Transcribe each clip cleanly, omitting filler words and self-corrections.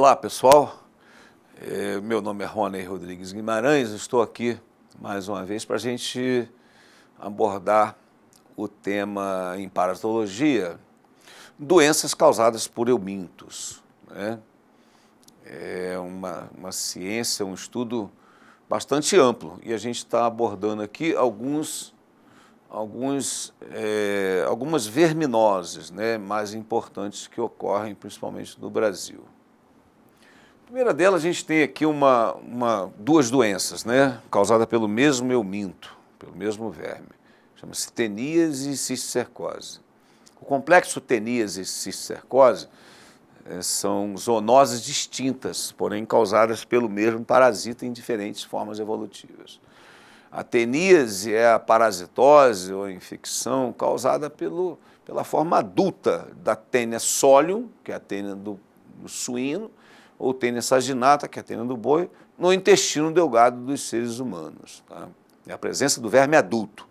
Olá, pessoal. Meu nome é Rony Rodrigues Guimarães. Estou aqui mais uma vez para a gente abordar o tema em paratologia, doenças causadas por eumintos, né? É uma ciência, um estudo bastante amplo e a gente está abordando aqui algumas verminoses, né, mais importantes que ocorrem principalmente no Brasil. A primeira delas, a gente tem aqui duas doenças, né, causadas pelo mesmo euminto, pelo mesmo verme. Chama-se teníase e cisticercose. O complexo teníase e cisticercose são zoonoses distintas, porém causadas pelo mesmo parasita em diferentes formas evolutivas. A teníase é a parasitose ou a infecção causada pela forma adulta da Taenia solium, que é a tênia do suíno, ou Taenia saginata, que é a tênia do boi, no intestino delgado dos seres humanos. Tá? É a presença do verme adulto.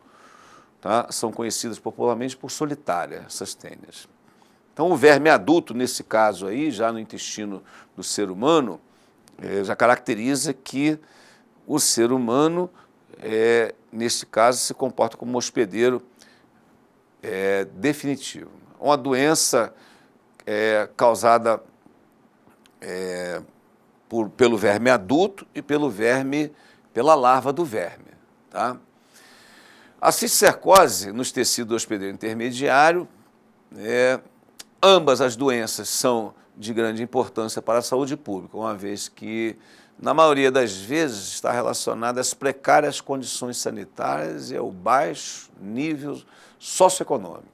Tá? São conhecidas popularmente por solitária, essas tênias. Então, o verme adulto, nesse caso aí, já no intestino do ser humano, já caracteriza que o ser humano, nesse caso, se comporta como um hospedeiro definitivo. Uma doença causada pelo verme adulto e pela larva do verme. Tá? A cisticercose nos tecidos hospedeiro intermediário, ambas as doenças são de grande importância para a saúde pública, uma vez que, na maioria das vezes, está relacionada às precárias condições sanitárias e ao baixo nível socioeconômico,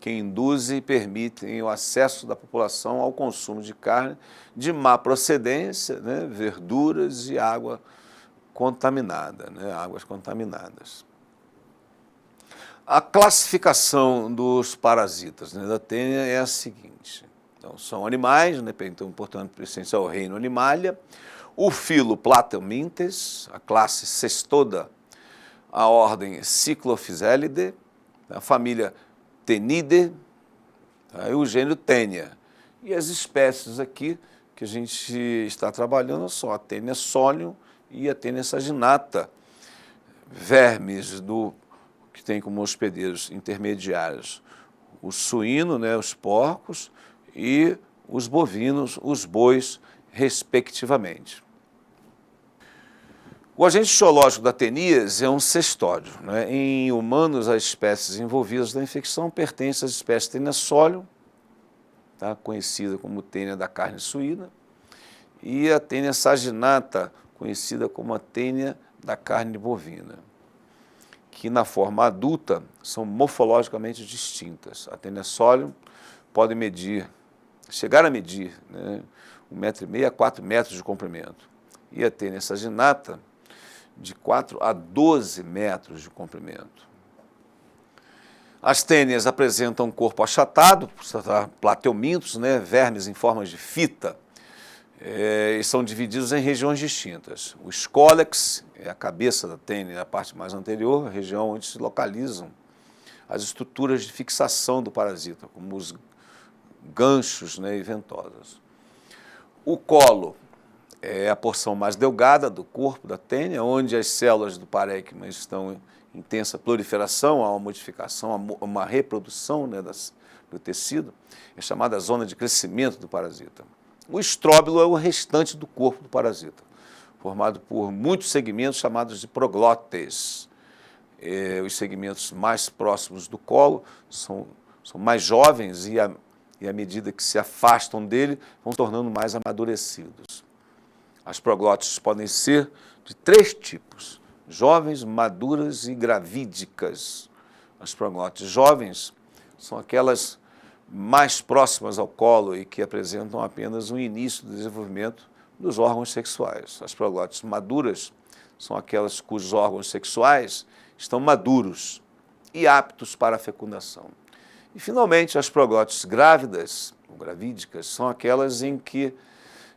que induzem e permitem o acesso da população ao consumo de carne de má procedência, né, verduras e água contaminada, né, águas contaminadas. A classificação dos parasitas, né, da tênia é a seguinte. Então, são animais, né, então, portanto, pertencem ao reino Animalia. O filo Platyhelminthes, a classe Cestoda, a ordem Cyclophysellidae, a família Tenidae, tá, e o gênero Taenia. E as espécies aqui que a gente está trabalhando são a Taenia solium e a Taenia saginata, vermes que tem como hospedeiros intermediários o suíno, né, os porcos, e os bovinos, os bois, respectivamente. O agente etiológico da teníase é um cestódio, né? Em humanos, as espécies envolvidas na infecção pertencem às espécies Taenia solium, tá, conhecida como Taenia da carne suína, e a Taenia saginata, conhecida como a Taenia da carne bovina, que na forma adulta são morfologicamente distintas. A Taenia solium pode chegar a medir, né, 1,5 m a 4 metros de comprimento, e a Taenia saginata de 4 a 12 metros de comprimento. As tênias apresentam um corpo achatado, plateomintos, né, vermes em formas de fita, e são divididos em regiões distintas. O scólex é a cabeça da tênia, a parte mais anterior, a região onde se localizam as estruturas de fixação do parasita, como os ganchos, né, e ventosas. O colo é a porção mais delgada do corpo da tênia, onde as células do parênquima estão em intensa proliferação, há uma modificação, uma reprodução, né, do tecido, é chamada zona de crescimento do parasita. O estróbilo é o restante do corpo do parasita, formado por muitos segmentos chamados de proglótes. Os segmentos mais próximos do colo são mais jovens e à medida que se afastam dele, vão se tornando mais amadurecidos. As proglótides podem ser de 3 tipos: jovens, maduras e gravídicas. As proglótides jovens são aquelas mais próximas ao colo e que apresentam apenas o início do desenvolvimento dos órgãos sexuais. As proglótides maduras são aquelas cujos órgãos sexuais estão maduros e aptos para a fecundação. E, finalmente, as proglótides grávidas, ou gravídicas, são aquelas em que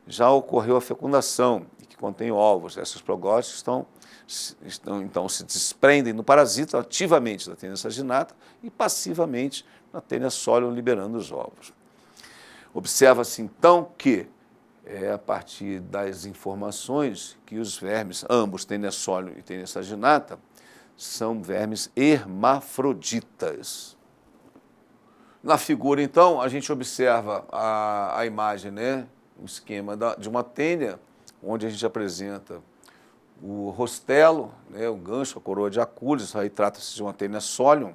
já ocorreu a fecundação e que contêm ovos. Essas proglótides então se desprendem no parasita ativamente da Taenia saginata e passivamente na Taenia solium, liberando os ovos. Observa-se, então, que é a partir das informações que os vermes, ambos, Taenia solium e Taenia saginata, são vermes hermafroditas. Na figura, então, a gente observa a imagem, né, um esquema de uma tênia, onde a gente apresenta o rostelo, né, o gancho, a coroa de Acúleos, isso aí trata-se de uma Taenia solium,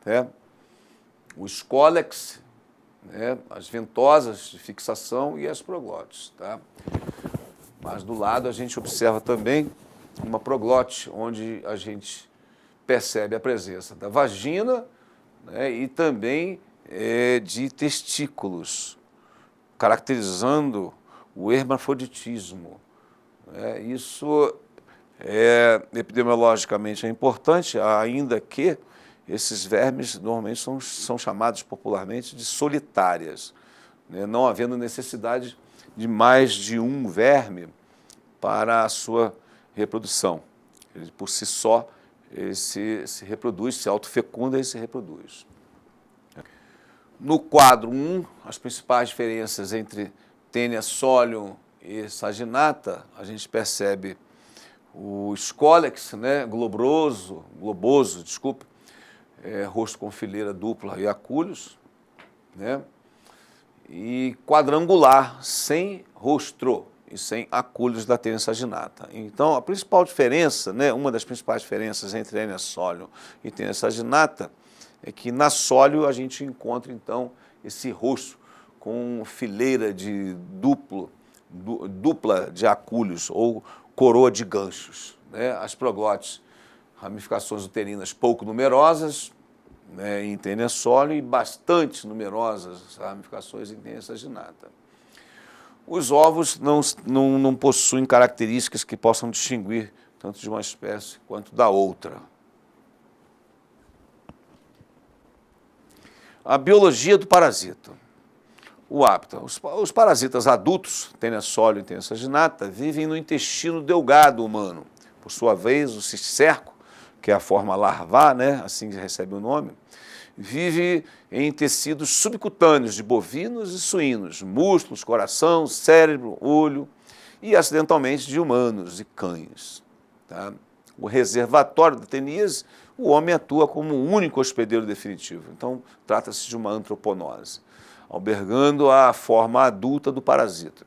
né, o escólex, né, as ventosas de fixação e as proglotes. Tá? Mas do lado a gente observa também uma proglote, onde a gente percebe a presença da vagina, né, e também de testículos, caracterizando o hermafroditismo. Isso epidemiologicamente é importante, ainda que esses vermes normalmente são chamados popularmente de solitárias, né, não havendo necessidade de mais de um verme para a sua reprodução. Ele, por si só, ele se reproduz, se autofecunda e se reproduz. No quadro 1, as principais diferenças entre Taenia solium e saginata, a gente percebe o escólex, né, globoso, rosto com fileira dupla e acúleos, né, e quadrangular, sem rostro e sem acúleos da Taenia saginata. Então, a principal diferença, né, uma das principais diferenças entre Taenia solium e Taenia saginata é que na solium a gente encontra, então, esse rosto com fileira de dupla de acúleos ou coroa de ganchos, né? As proglotes, ramificações uterinas pouco numerosas, né, em Taenia solium, e bastante numerosas ramificações em Taenia saginata. Os ovos não possuem características que possam distinguir tanto de uma espécie quanto da outra. A biologia do parasita. O hábitat. Os parasitas adultos, Taenia solium e Taenia saginata, vivem no intestino delgado humano. Por sua vez, o cisterco, que é a forma larvar, né, assim que recebe o nome, vive em tecidos subcutâneos de bovinos e suínos, músculos, coração, cérebro, olho e, acidentalmente, de humanos e cães. Tá? O reservatório da teníase, o homem atua como o único hospedeiro definitivo. Então, trata-se de uma antroponose, albergando a forma adulta do parasita.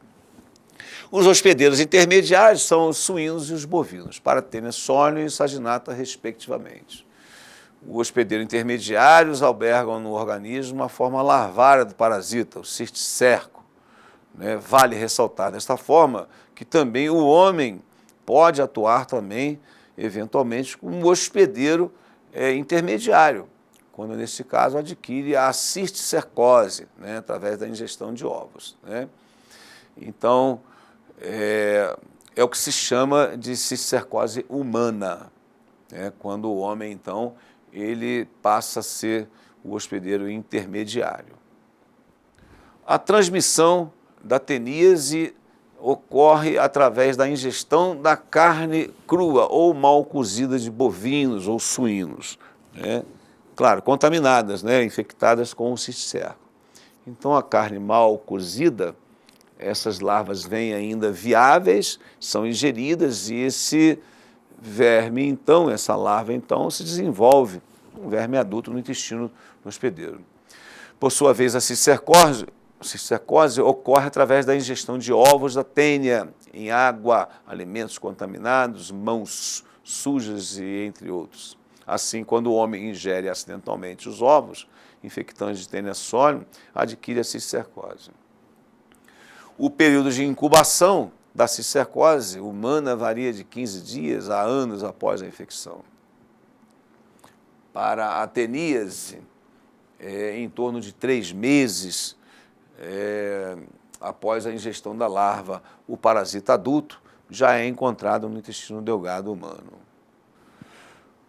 Os hospedeiros intermediários são os suínos e os bovinos, para Taenia solium e saginata, respectivamente. Os hospedeiros intermediários albergam no organismo a forma larvária do parasita, o cisticerco. Né? Vale ressaltar desta forma que também o homem pode atuar também, eventualmente, como hospedeiro intermediário, quando, nesse caso, adquire a cisticercose, né, através da ingestão de ovos. Né? Então, é o que se chama de cisticercose humana, né, quando o homem, então, ele passa a ser o hospedeiro intermediário. A transmissão da teníase ocorre através da ingestão da carne crua ou mal cozida de bovinos ou suínos, né? Claro, contaminadas, né, infectadas com o cisticerco. Então, a carne mal cozida, essas larvas vêm ainda viáveis, são ingeridas e esse verme, então, essa larva, então, se desenvolve um verme adulto no intestino do hospedeiro. Por sua vez, a cisticercose ocorre através da ingestão de ovos da tênia em água, alimentos contaminados, mãos sujas e entre outros. Assim, quando o homem ingere acidentalmente os ovos infectantes de Taenia solium, adquire a cisticercose. O período de incubação da cisticercose humana varia de 15 dias a anos após a infecção. Para a teníase, em torno de 3 meses após a ingestão da larva, o parasita adulto já é encontrado no intestino delgado humano.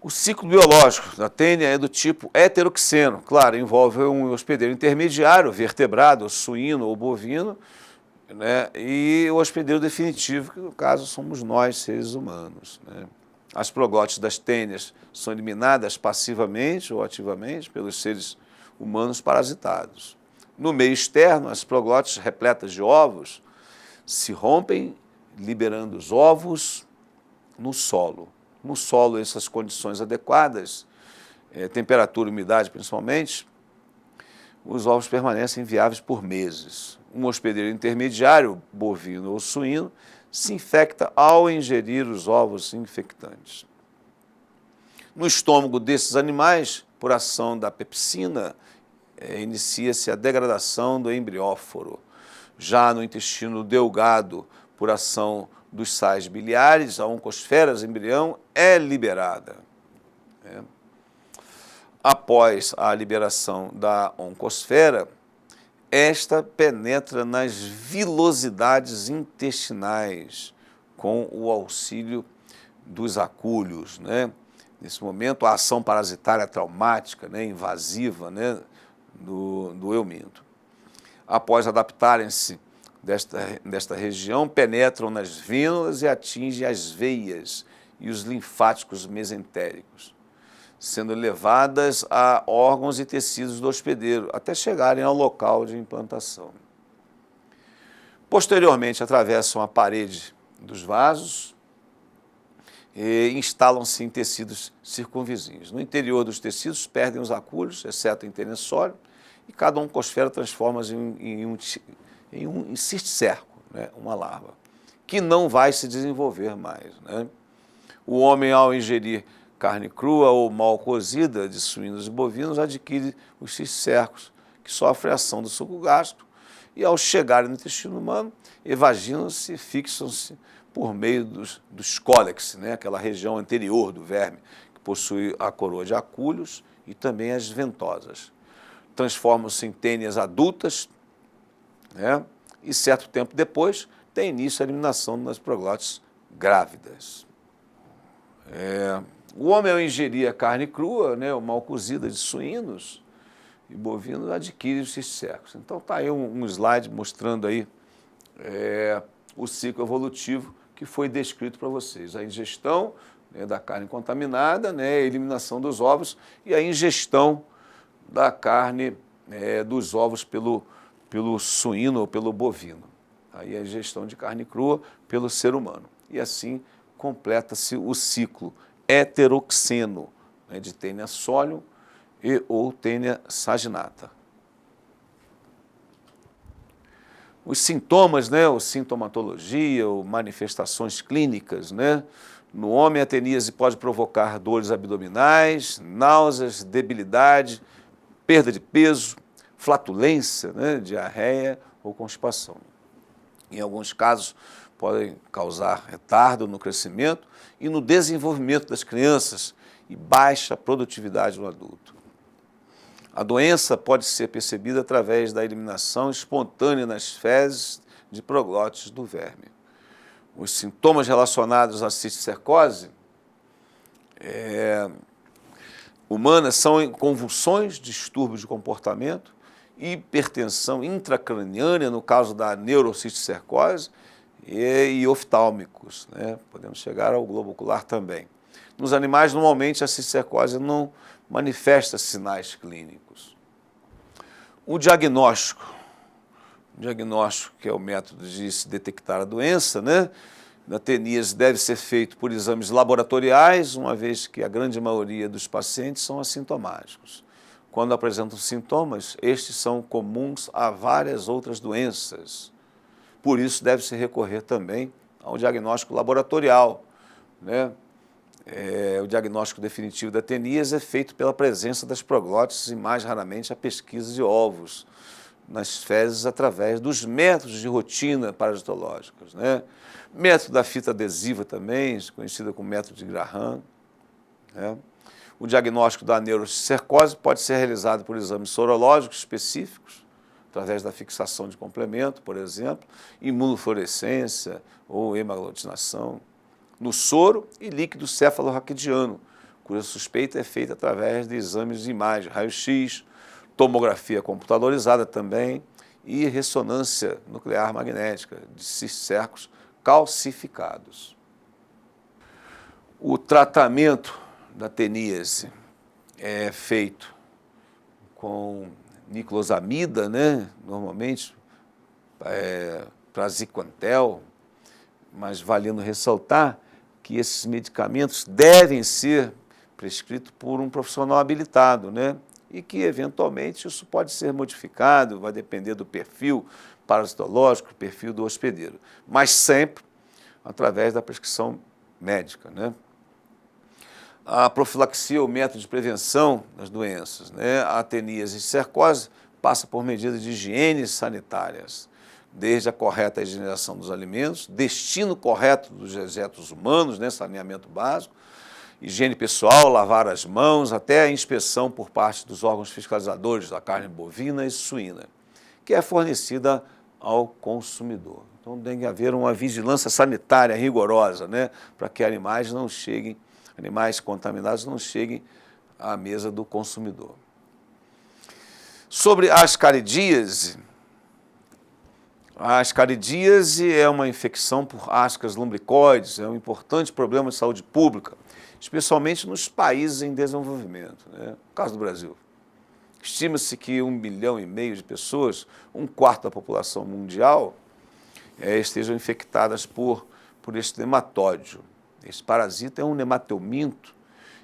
O ciclo biológico da tênia é do tipo heteroxeno, claro, envolve um hospedeiro intermediário, vertebrado, suíno ou bovino, né, e o hospedeiro definitivo, que no caso somos nós, seres humanos. Né. As proglotes das tênias são eliminadas passivamente ou ativamente pelos seres humanos parasitados. No meio externo, as proglotes repletas de ovos se rompem, liberando os ovos no solo. No solo, essas condições adequadas, temperatura e umidade principalmente, os ovos permanecem viáveis por meses. Um hospedeiro intermediário, bovino ou suíno, se infecta ao ingerir os ovos infectantes. No estômago desses animais, por ação da pepsina, inicia-se a degradação do embrióforo. Já no intestino delgado, por ação dos sais biliares, a oncosfera do embrião é liberada. Após a liberação da oncosfera, esta penetra nas vilosidades intestinais com o auxílio dos acúlios, né? Nesse momento, a ação parasitária traumática, né, invasiva, né, do euminto. Após adaptarem-se desta região, penetram nas vênulas e atingem as veias e os linfáticos mesentéricos, sendo levadas a órgãos e tecidos do hospedeiro, até chegarem ao local de implantação. Posteriormente, atravessam a parede dos vasos e instalam-se em tecidos circunvizinhos. No interior dos tecidos, perdem os acúlios, exceto em tênia sólido, e cada oncosfera transforma-se em um cisticerco, né, uma larva, que não vai se desenvolver mais, né? O homem, ao ingerir carne crua ou mal cozida de suínos e bovinos, adquire os cisticercos, que sofrem a ação do suco gástrico, e ao chegarem no intestino humano, evaginam-se e fixam-se por meio dos cólex, né, aquela região anterior do verme, que possui a coroa de acúlios e também as ventosas. Transformam-se em tênias adultas, né, e certo tempo depois tem início a eliminação das proglótides grávidas. O homem, ao ingerir a carne crua, né, ou mal cozida de suínos e bovinos, adquire os cisticercos. Então está aí um slide mostrando aí o ciclo evolutivo que foi descrito para vocês. A ingestão, né, da carne contaminada, né, a eliminação dos ovos e a ingestão da carne dos ovos pelo suíno ou pelo bovino. Aí a ingestão de carne crua pelo ser humano. E assim completa-se o ciclo heteroxeno, né, de tênia sólium e ou tênia saginata. Os sintomas, né, ou sintomatologia, ou manifestações clínicas, né? No homem, a teníase pode provocar dores abdominais, náuseas, debilidade, perda de peso, flatulência, né, diarreia ou constipação. Em alguns casos, podem causar retardo no crescimento e no desenvolvimento das crianças e baixa produtividade no adulto. A doença pode ser percebida através da eliminação espontânea nas fezes de proglótides do verme. Os sintomas relacionados à cisticercose humana são convulsões, distúrbios de comportamento, hipertensão intracraniana, no caso da neurocisticercose, e oftálmicos, né? Podemos chegar ao globo ocular também. Nos animais, normalmente, a cisticercose não manifesta sinais clínicos. O diagnóstico, que é o método de se detectar a doença, né, da teníase, deve ser feito por exames laboratoriais, uma vez que a grande maioria dos pacientes são assintomáticos. Quando apresentam sintomas, estes são comuns a várias outras doenças. Por isso, deve-se recorrer também ao diagnóstico laboratorial, né? O diagnóstico definitivo da teníase é feito pela presença das proglótides e, mais raramente, a pesquisa de ovos nas fezes através dos métodos de rotina parasitológicos, né? Método da fita adesiva também, conhecido como método de Graham, né? O diagnóstico da neurocisticercose pode ser realizado por exames sorológicos específicos, através da fixação de complemento, por exemplo, imunofluorescência ou hemaglutinação, no soro e líquido cefalorraquidiano, cuja suspeita é feita através de exames de imagem, raio-x, tomografia computadorizada também e ressonância nuclear magnética de cisticercos calcificados. O tratamento da teníase é feito com niclosamida, né, normalmente praziquantel, mas valendo ressaltar que esses medicamentos devem ser prescritos por um profissional habilitado, né? E que, eventualmente, isso pode ser modificado, vai depender do perfil parasitológico, perfil do hospedeiro, mas sempre através da prescrição médica, né? A profilaxia, o método de prevenção das doenças, né? A ateníase e cercose passa por medidas de higiene sanitárias, desde a correta higienização dos alimentos, destino correto dos dejetos humanos, né? Saneamento básico, higiene pessoal, lavar as mãos, até a inspeção por parte dos órgãos fiscalizadores da carne bovina e suína, que é fornecida ao consumidor. Então tem que haver uma vigilância sanitária rigorosa, né? Para que animais contaminados não cheguem à mesa do consumidor. Sobre a ascaridíase é uma infecção por ascas lumbricoides, é um importante problema de saúde pública, especialmente nos países em desenvolvimento, né? No caso do Brasil. Estima-se que 1,5 bilhão de pessoas, um quarto da população mundial, estejam infectadas por este nematóide. Esse parasita é um nemateuminto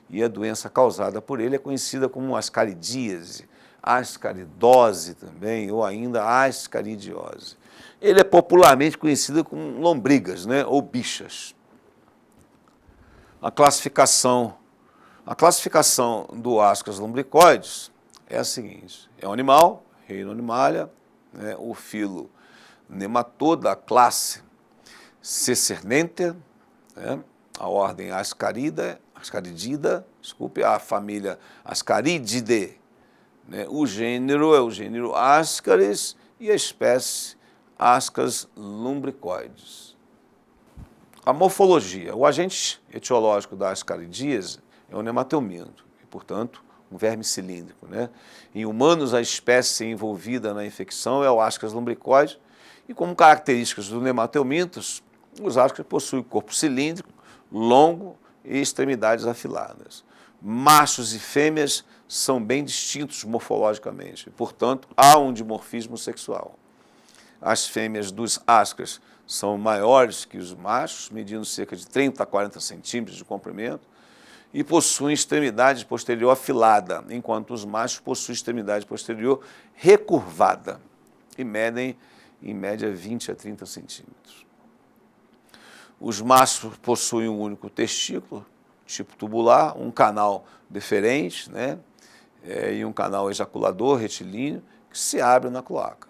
e a doença causada por ele é conhecida como ascaridíase, ascaridose também, ou ainda ascaridiose. Ele é popularmente conhecido como lombrigas, né, ou bichas. A classificação do Ascas lumbricoides é a seguinte: é um animal, reino Animalia, né, o filo Nematoda, a classe Cecernentea, né, a ordem Ascaridida, a família Ascarididae, né, o gênero é o gênero Ascaris e a espécie Ascas lumbricoides. A morfologia. O agente etiológico da ascaridíase é o nemateuminto, e, portanto, um verme cilíndrico, né? Em humanos, a espécie envolvida na infecção é o Ascas lumbricoides, e como características dos nemateumintos, os ascas possuem corpo cilíndrico, longo e extremidades afiladas. Machos e fêmeas são bem distintos morfologicamente, portanto, há um dimorfismo sexual. As fêmeas dos ascas são maiores que os machos, medindo cerca de 30 a 40 centímetros de comprimento, e possuem extremidade posterior afilada, enquanto os machos possuem extremidade posterior recurvada e medem, em média, 20 a 30 centímetros. Os machos possuem um único testículo, tipo tubular, um canal deferente, né, e um canal ejaculador retilíneo que se abre na cloaca.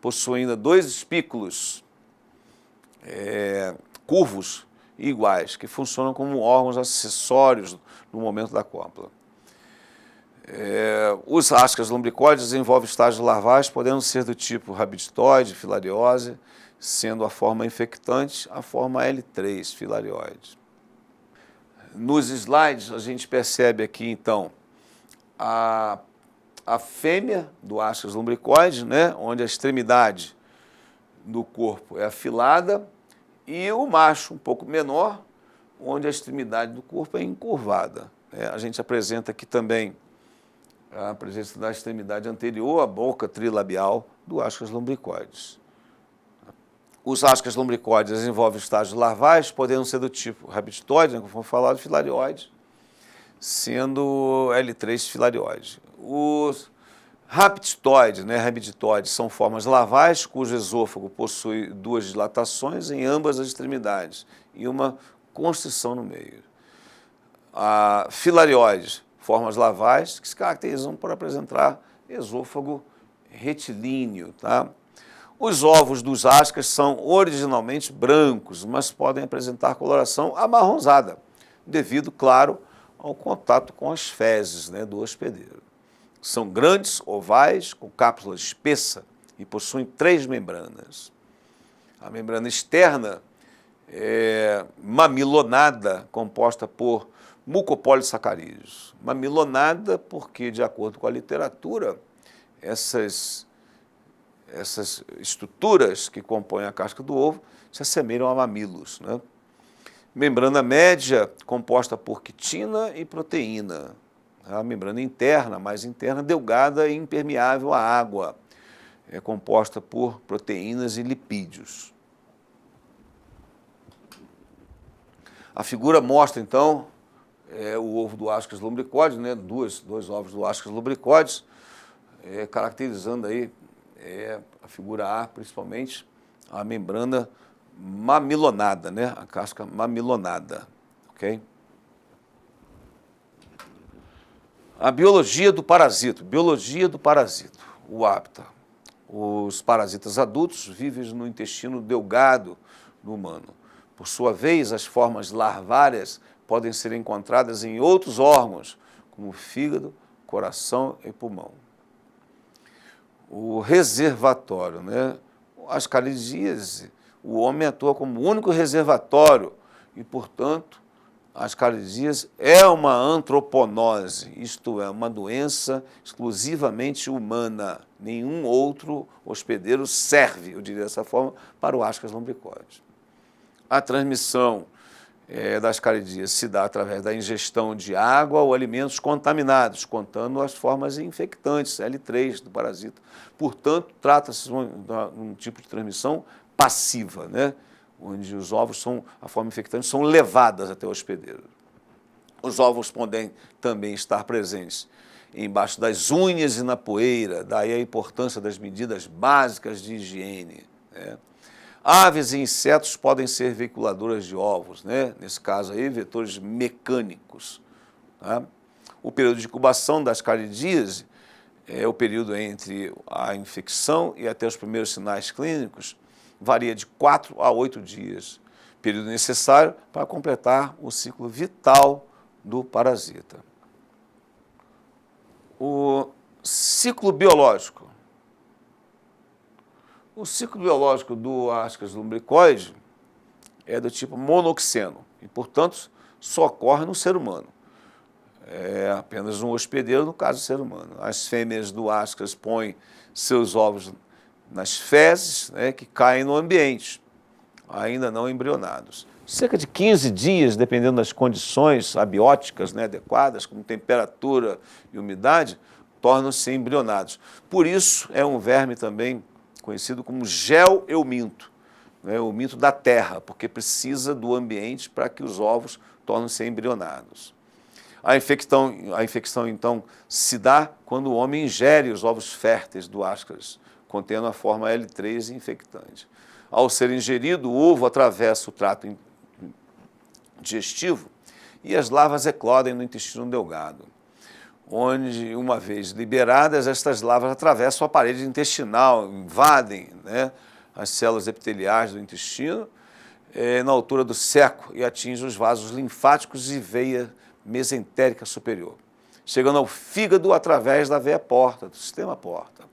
Possui ainda 2 espículos curvos e iguais, que funcionam como órgãos acessórios no momento da cópula. Os ascas lumbricoides desenvolvem estágios larvais, podendo ser do tipo rabiditoide, filariose, sendo a forma infectante a forma L3, filariose. Nos slides, a gente percebe aqui, então, a fêmea do Ascas lumbricoides, né, onde a extremidade do corpo é afilada, e o macho, um pouco menor, onde a extremidade do corpo é encurvada. A gente apresenta aqui também a presença da extremidade anterior, a boca trilabial do Ascas lumbricoides. Os Ascas lumbricoides desenvolvem estágios larvais, podendo ser do tipo rabiditoide, né, como foi falado, filariose, sendo L3 filariose. Os rabiditoides, né, são formas larvais, cujo esôfago possui 2 dilatações em ambas as extremidades e uma constrição no meio. A filariose, formas larvais que se caracterizam por apresentar esôfago retilíneo, tá? Os ovos dos ascas são originalmente brancos, mas podem apresentar coloração amarronzada, devido, claro, ao contato com as fezes, né, do hospedeiro. São grandes, ovais, com cápsula espessa e possuem 3 membranas. A membrana externa é mamilonada, composta por mucopolissacarídeos. Mamilonada porque, de acordo com a literatura, essas estruturas que compõem a casca do ovo se assemelham a mamilos, né? Membrana média, composta por quitina e proteína. A membrana interna, mais interna, delgada e impermeável à água. É composta por proteínas e lipídios. A figura mostra, então, o ovo do Ascas lumbricoides, né? Dois ovos do Ascas lumbricoides, caracterizando aí a figura A, principalmente, a membrana mamilonada, né? A casca mamilonada, ok? A biologia do parasito, o hábitat. Os parasitas adultos vivem no intestino delgado do humano. Por sua vez, as formas larvárias podem ser encontradas em outros órgãos, como fígado, coração e pulmão. O reservatório, né? As caridíase, o homem atua como único reservatório e, portanto, a ascaridíase é uma antroponose, isto é, uma doença exclusivamente humana. Nenhum outro hospedeiro serve, eu diria dessa forma, para o Ascas lumbricoides. A transmissão da ascaridíase se dá através da ingestão de água ou alimentos contaminados, contando as formas infectantes, L3 do parasita. Portanto, trata-se de um tipo de transmissão passiva, né? Onde os ovos a forma infectante, são levadas até o hospedeiro. Os ovos podem também estar presentes embaixo das unhas e na poeira, daí a importância das medidas básicas de higiene, né? Aves e insetos podem ser veiculadoras de ovos, né? Nesse caso aí, vetores mecânicos. Tá? O período de incubação das ascaridíase é o período entre a infecção e até os primeiros sinais clínicos, varia de 4 a 8 dias, período necessário para completar o ciclo vital do parasita. O ciclo biológico. O ciclo biológico do Ascas lumbricoide é do tipo monoxeno e, portanto, só ocorre no ser humano. É apenas um hospedeiro, no caso do ser humano. As fêmeas do Ascas põem seus ovos nas fezes, né, que caem no ambiente, ainda não embrionados. Cerca de 15 dias, dependendo das condições abióticas, né, adequadas, como temperatura e umidade, tornam-se embrionados. Por isso, é um verme também conhecido como gel-euminto, né, o minto da terra, porque precisa do ambiente para que os ovos tornem-se embrionados. A infecção, então, se dá quando o homem ingere os ovos férteis do Ascas, contendo a forma L3 infectante. Ao ser ingerido, o ovo atravessa o trato digestivo e as larvas eclodem no intestino delgado, onde, uma vez liberadas, estas larvas atravessam a parede intestinal, invadem, né, as células epiteliais do intestino, na altura do ceco e atingem os vasos linfáticos e veia mesentérica superior, chegando ao fígado através da veia porta, do sistema porta,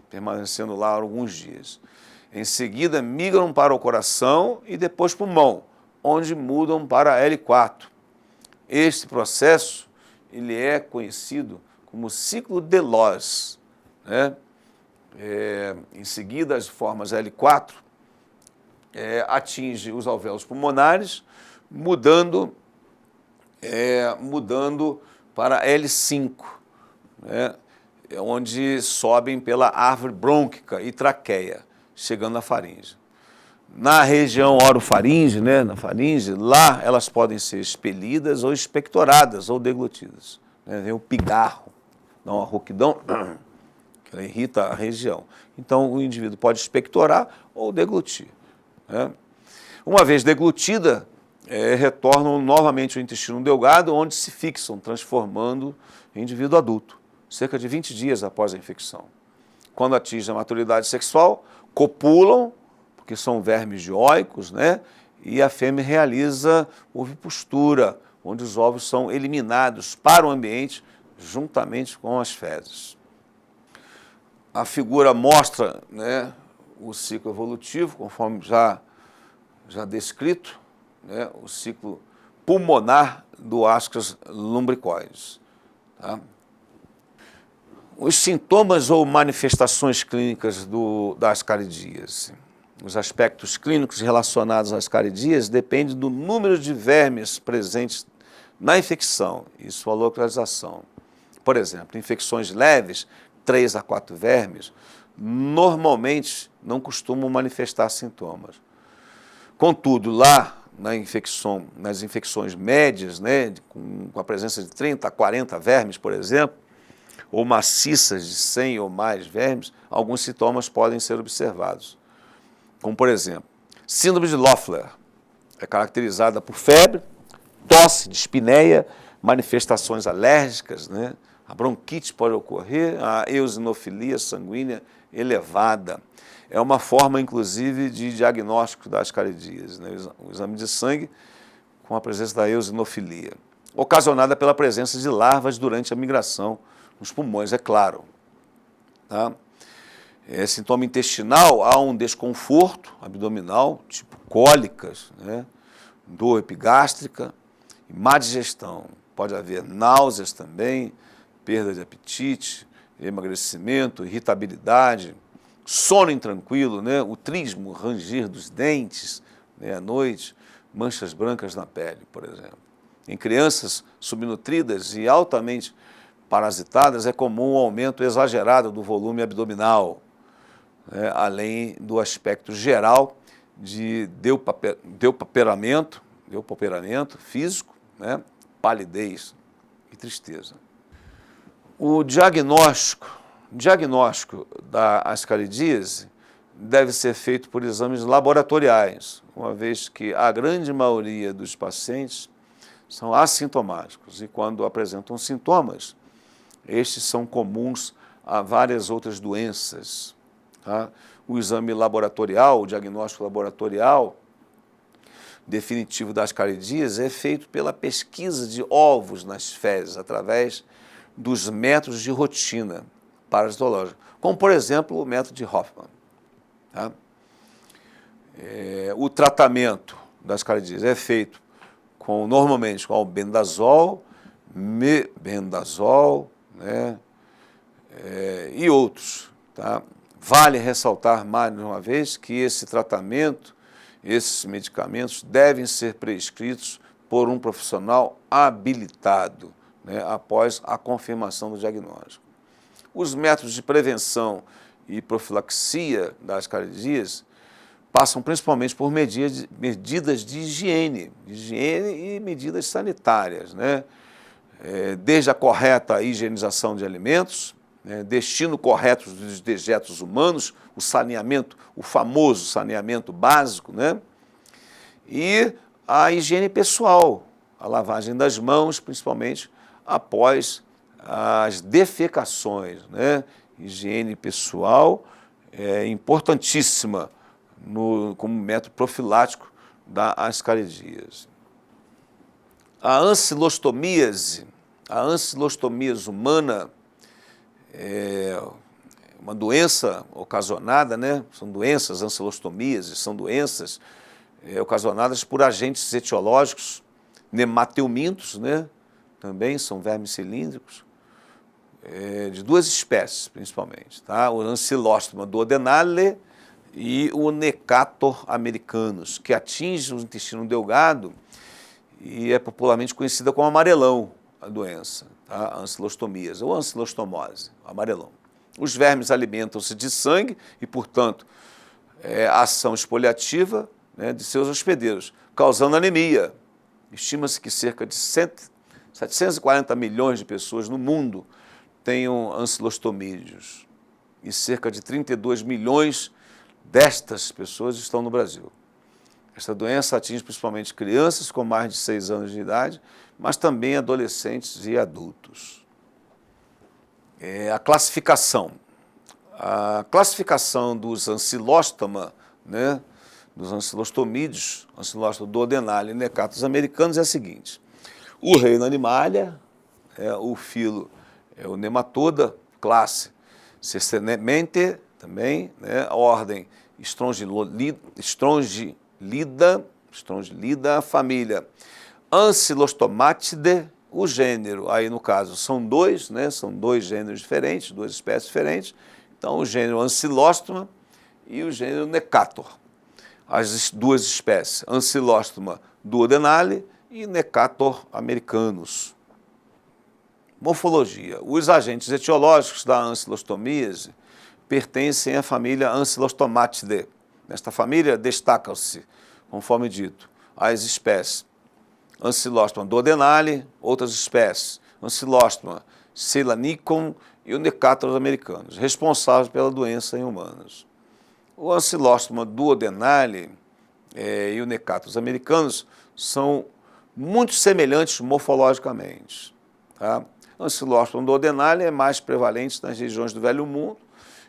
permanecendo lá alguns dias. Em seguida, migram para o coração e depois pulmão, onde mudam para L4. Este processo ele é conhecido como ciclo de Loos, né? Em seguida, as formas L4 atinge os alvéolos pulmonares, mudando para L5, né? Onde sobem pela árvore brônquica e traqueia, chegando à faringe. Na região orofaringe, né, na faringe, lá elas podem ser expelidas ou expectoradas ou deglutidas. Né? Vem o pigarro, dá uma rouquidão, que ela irrita a região. Então, o indivíduo pode expectorar ou deglutir. Né? Uma vez deglutida, retornam novamente ao intestino delgado, onde se fixam, transformando em indivíduo adulto, cerca de 20 dias após a infecção. Quando atingem a maturidade sexual, copulam, porque são vermes dioicos, né? E a fêmea realiza ovipostura, onde os ovos são eliminados para o ambiente juntamente com as fezes. A figura mostra, né, o ciclo evolutivo, conforme já descrito, né, o ciclo pulmonar do Ascas lumbricoides. Tá? Os sintomas ou manifestações clínicas da ascaridíase. Os aspectos clínicos relacionados à ascaridíase dependem do número de vermes presentes na infecção e sua localização. Por exemplo, infecções leves, 3 a 4 vermes, normalmente não costumam manifestar sintomas. Contudo, lá nas infecções médias, né, com a presença de 30 a 40 vermes, por exemplo, ou maciças de 100 ou mais vermes, alguns sintomas podem ser observados. Como, por exemplo, síndrome de Loeffler, é caracterizada por febre, tosse, dispneia, manifestações alérgicas, né? A bronquite pode ocorrer, a eosinofilia sanguínea elevada. É uma forma, inclusive, de diagnóstico da ascaridíase, né? O exame de sangue com a presença da eosinofilia, ocasionada pela presença de larvas durante a migração nos pulmões, é claro. Tá? Sintoma intestinal, há um desconforto abdominal, tipo cólicas, né? Dor epigástrica, má digestão. Pode haver náuseas também, perda de apetite, emagrecimento, irritabilidade, sono intranquilo, né? O trismo, ranger dos dentes, né? À noite, manchas brancas na pele, por exemplo. Em crianças subnutridas e altamente parasitadas, é comum um aumento exagerado do volume abdominal, né? Além do aspecto geral de deupaperamento físico, né? Palidez e tristeza. O diagnóstico da ascaridíase deve ser feito por exames laboratoriais, uma vez que a grande maioria dos pacientes são assintomáticos e quando apresentam sintomas, estes são comuns a várias outras doenças. Tá? O exame laboratorial, o diagnóstico laboratorial definitivo da ascaridíase é feito pela pesquisa de ovos nas fezes, através dos métodos de rotina parasitológica, como, por exemplo, o método de Hoffman. Tá? O tratamento da ascaridíase é feito normalmente com albendazol, mebendazol, né? E outros. Tá? Vale ressaltar mais uma vez que esse tratamento, esses medicamentos devem ser prescritos por um profissional habilitado, né, após a confirmação do diagnóstico. Os métodos de prevenção e profilaxia da ascaridíase passam principalmente por medidas de higiene e medidas sanitárias, né? Desde a correta higienização de alimentos, né, destino correto dos dejetos humanos, o famoso saneamento básico, né? E a higiene pessoal, a lavagem das mãos, principalmente após as defecações, né? Higiene pessoal é importantíssima como método profilático da ascaridíase. A ancilostomíase humana é uma doença ocasionada, né? São doenças, ancilostomíases, são doenças ocasionadas por agentes etiológicos, nemateumintos, né? Também são vermes cilíndricos, de duas espécies, principalmente, tá? O Ancylostoma duodenale e o Necator americanus, que atinge o intestino delgado e é popularmente conhecida como amarelão, a doença, tá? A ancilostomíase ou ancilostomose, amarelão. Os vermes alimentam-se de sangue e, portanto, ação espoliativa, né, de seus hospedeiros, causando anemia. Estima-se que cerca de 740 milhões de pessoas no mundo tenham ancilostomídeos e cerca de 32 milhões destas pessoas estão no Brasil. Esta doença atinge principalmente crianças com mais de 6 anos de idade, mas também adolescentes e adultos. A classificação dos ancilostoma, né, dos ancilostomídeos, ancilostoma duodenale e Necatus americanos é a seguinte: o reino Animalia, o filo é o Nematoda, classe Cercemente, também, né, a ordem Strongylida, família Ancylostomatidae, o gênero, aí no caso são dois, né, são dois gêneros diferentes, duas espécies diferentes, então o gênero Ancylostoma e o gênero Necator. As duas espécies, Ancylostoma duodenale e Necator americanus. Morfologia. Os agentes etiológicos da ancilostomíase pertencem à família Ancylostomatidae. Nesta família destacam-se, conforme dito, as espécies Ancylostoma duodenale, outras espécies Ancylostoma ceylanicum e o Necátaros americanos, responsáveis pela doença em humanos. O Ancylostoma duodenale e o Necátaros americanos são muito semelhantes morfologicamente. Tá? O Ancylostoma duodenale é mais prevalente nas regiões do Velho Mundo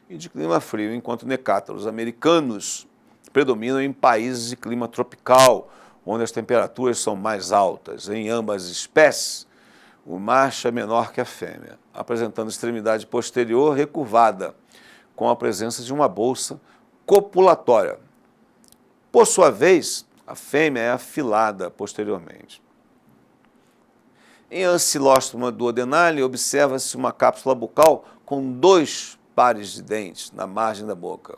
e de clima frio, enquanto Necátaros americanos predominam em países de clima tropical, onde as temperaturas são mais altas. Em ambas espécies, o macho é menor que a fêmea, apresentando extremidade posterior recurvada, com a presença de uma bolsa copulatória. Por sua vez, a fêmea é afilada posteriormente. Em Ancylostoma duodenale, observa-se uma cápsula bucal com 2 pares de dentes na margem da boca.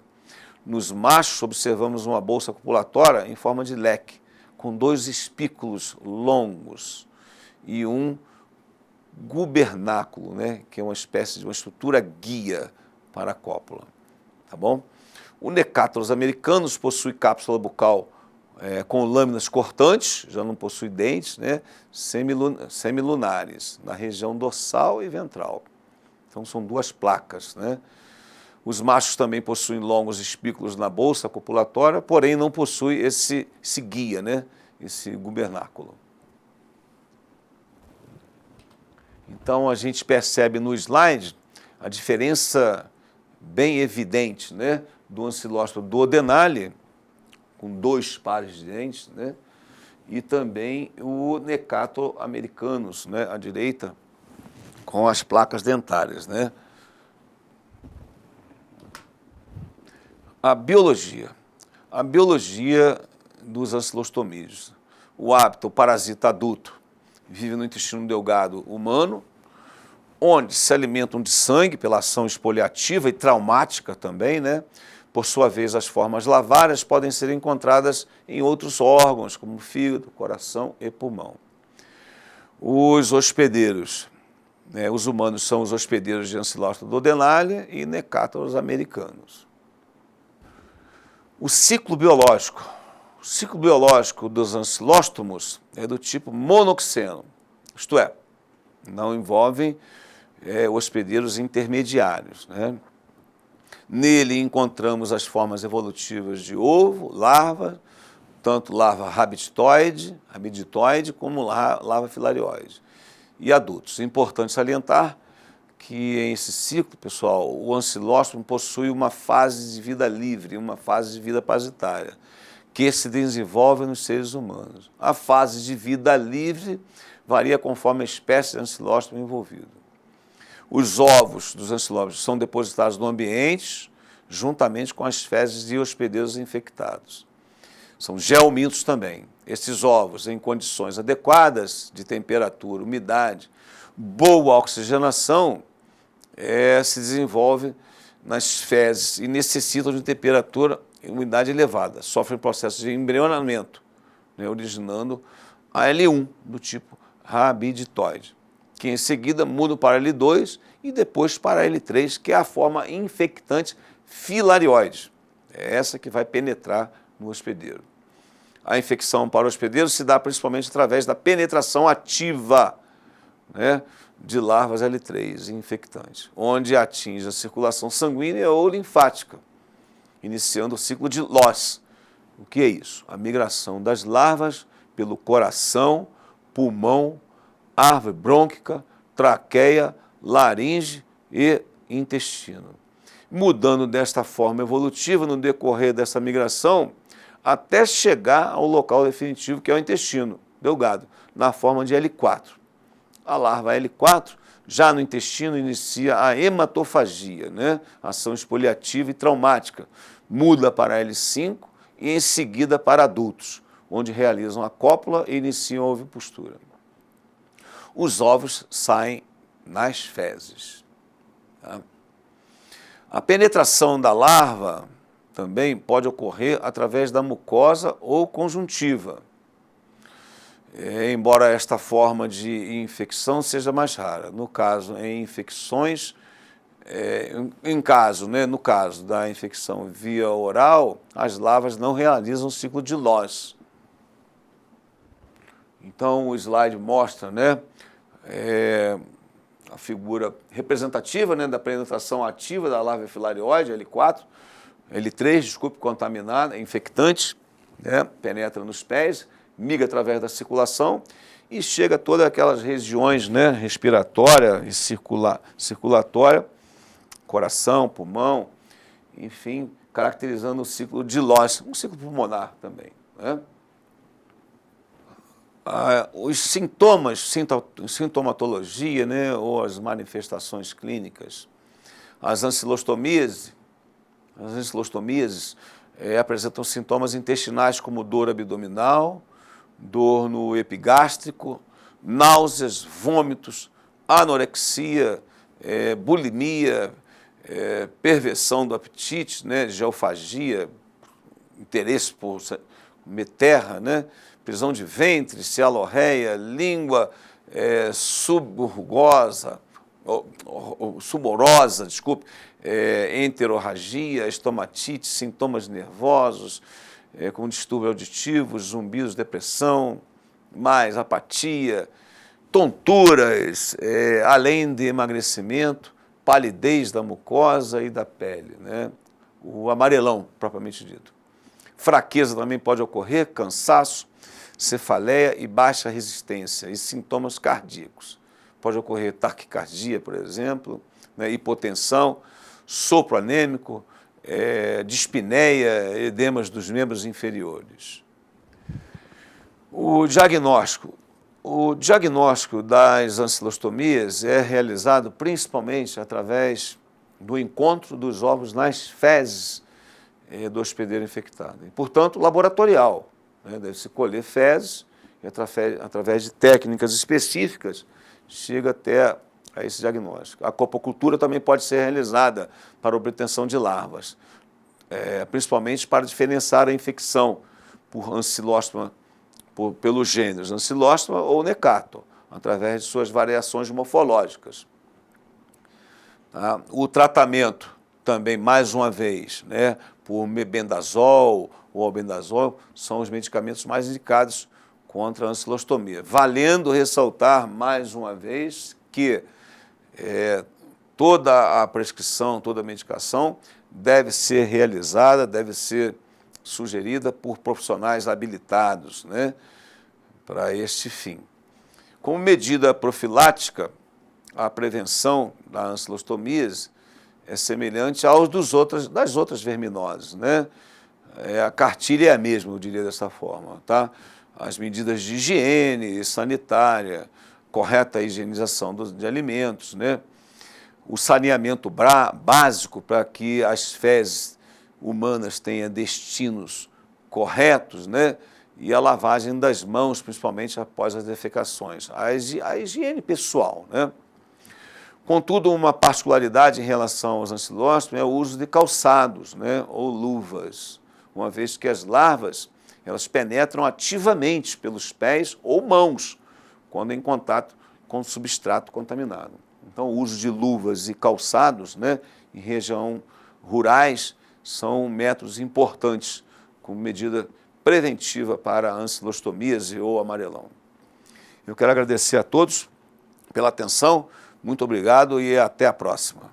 Nos machos, observamos uma bolsa copulatória em forma de leque, com 2 espículos longos e um gubernáculo, né, que é uma espécie de uma estrutura guia para a cópula. Tá bom? O Necátaros americanos possui cápsula bucal com lâminas cortantes, já não possui dentes, né, semilunares, na região dorsal e ventral. Então são 2 placas, né? Os machos também possuem longos espículos na bolsa copulatória, porém não possui esse guia, né? Esse gubernáculo. Então a gente percebe no slide a diferença bem evidente, né, do Ancylostoma duodenale, com 2 pares de dentes, né, e também o Necátaros americanos, né, à direita, com as placas dentárias, né. A biologia dos ancilostomídeos. O hábito, o parasita adulto, vive no intestino delgado humano, onde se alimentam de sangue pela ação exfoliativa e traumática também, né? Por sua vez, as formas lavárias podem ser encontradas em outros órgãos, como fígado, coração e pulmão. Os hospedeiros, né? Os humanos são os hospedeiros de Ancylostoma duodenale e Necátaros americanos. O ciclo biológico dos ancilóstomos é do tipo monoxeno, isto é, não envolvem hospedeiros intermediários, né? Nele encontramos as formas evolutivas de ovo, larva, tanto larva rabiditoide como larva filarioide, e adultos. É importante salientar que em esse ciclo, pessoal, o ancilóstomo possui uma fase de vida livre, uma fase de vida parasitária, que se desenvolve nos seres humanos. A fase de vida livre varia conforme a espécie de ancilóstomo envolvido. Os ovos dos ancilóstomos são depositados no ambiente, juntamente com as fezes de hospedeiros infectados. São geomintos também. Esses ovos, em condições adequadas de temperatura, umidade, boa oxigenação, se desenvolve nas fezes e necessitam de temperatura e umidade elevada. Sofrem processo de embrionamento, né, originando a L1 do tipo rabiditoide, que em seguida muda para L2 e depois para L3, que é a forma infectante filarioide. É essa que vai penetrar no hospedeiro. A infecção para o hospedeiro se dá principalmente através da penetração ativa, né, de larvas L3 infectantes, onde atinge a circulação sanguínea ou linfática, iniciando o ciclo de Loss. O que é isso? A migração das larvas pelo coração, pulmão, árvore brônquica, traqueia, laringe e intestino. Mudando desta forma evolutiva no decorrer dessa migração, até chegar ao local definitivo, que é o intestino delgado, na forma de L4. A larva L4, já no intestino, inicia a hematofagia, né? Ação exfoliativa e traumática. Muda para L5 e em seguida para adultos, onde realizam a cópula e iniciam a ovipostura. Os ovos saem nas fezes. Tá? A penetração da larva também pode ocorrer através da mucosa ou conjuntiva. Embora esta forma de infecção seja mais rara. No caso, em infecções, no caso da infecção via oral, as larvas não realizam o ciclo de Loss. Então, o slide mostra, né, a figura representativa, né, da penetração ativa da larva filariose, L3, desculpe, contaminada, infectante, né, penetra nos pés, migra através da circulação e chega a todas aquelas regiões, né, respiratória e circulatória, coração, pulmão, enfim, caracterizando o ciclo de Loss, um ciclo pulmonar também, né? Os sintomas, sintomatologia, né, ou as manifestações clínicas, as ancilostomíases apresentam sintomas intestinais como dor abdominal, dor no epigástrico, náuseas, vômitos, anorexia, bulimia, perversão do apetite, né, geofagia, interesse por meterra, né, prisão de ventre, cialorreia, língua suborosa, desculpe, enterorragia, estomatite, sintomas nervosos, como distúrbios auditivos, zumbidos, depressão, mais apatia, tonturas, além de emagrecimento, palidez da mucosa e da pele, né? O amarelão, propriamente dito. Fraqueza também pode ocorrer, cansaço, cefaleia e baixa resistência e sintomas cardíacos. Pode ocorrer taquicardia, por exemplo, né, hipotensão, sopro anêmico, dispneia, edemas dos membros inferiores. O diagnóstico das ancilostomias é realizado principalmente através do encontro dos ovos nas fezes do hospedeiro infectado. E, portanto, laboratorial, né? Deve-se colher fezes e, através de técnicas específicas, chega até a esse diagnóstico. A copocultura também pode ser realizada para obtenção de larvas, principalmente para diferenciar a infecção por ancilóstoma, pelos gêneros ancilóstoma ou necato, através de suas variações morfológicas. Tá? O tratamento também, mais uma vez, né, por mebendazol ou albendazol, são os medicamentos mais indicados contra a ancilostomia. Valendo ressaltar, mais uma vez, que toda a prescrição, toda a medicação deve ser realizada, deve ser sugerida por profissionais habilitados, né, para este fim. Como medida profilática, a prevenção da ancilostomíase é semelhante aos das outras verminoses, né? A cartilha é a mesma, eu diria dessa forma, tá? As medidas de higiene sanitária, correta higienização de alimentos, né? O saneamento básico para que as fezes humanas tenham destinos corretos, né? E a lavagem das mãos, principalmente após as defecações. A higiene pessoal, né? Contudo, uma particularidade em relação aos ancilóstomos é o uso de calçados, né, ou luvas, uma vez que as larvas elas penetram ativamente pelos pés ou mãos, quando em contato com o substrato contaminado. Então, o uso de luvas e calçados, né, em região rurais são métodos importantes como medida preventiva para a ancilostomíase ou amarelão. Eu quero agradecer a todos pela atenção. Muito obrigado e até a próxima.